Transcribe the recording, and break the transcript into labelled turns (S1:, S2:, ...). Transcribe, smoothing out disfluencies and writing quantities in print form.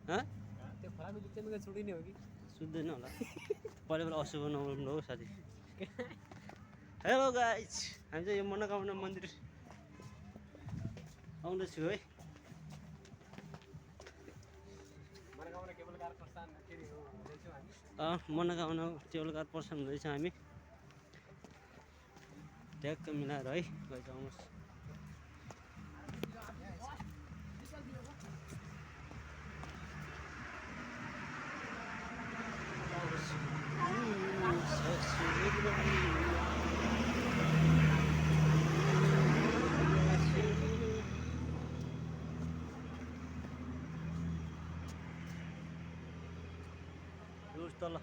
S1: हाँ
S2: त्यो खोलाको बिचमा छुडिने हो कि
S1: सुत्दैन होला पहिले बेला अशुभ नगर्नु हो साथी हेलो गाइज हामी चाहिँ यो मनोकामना मन्दिर आउँदैछु है
S2: मनोकामना केवल कार प्रस्थान के रे हो हुँदैछौँ हामी
S1: मनोकामना टेबलकार पर्सन हुँदैछ हामी ट्याक्क मिलाएर है गाइज आउनुहोस् तल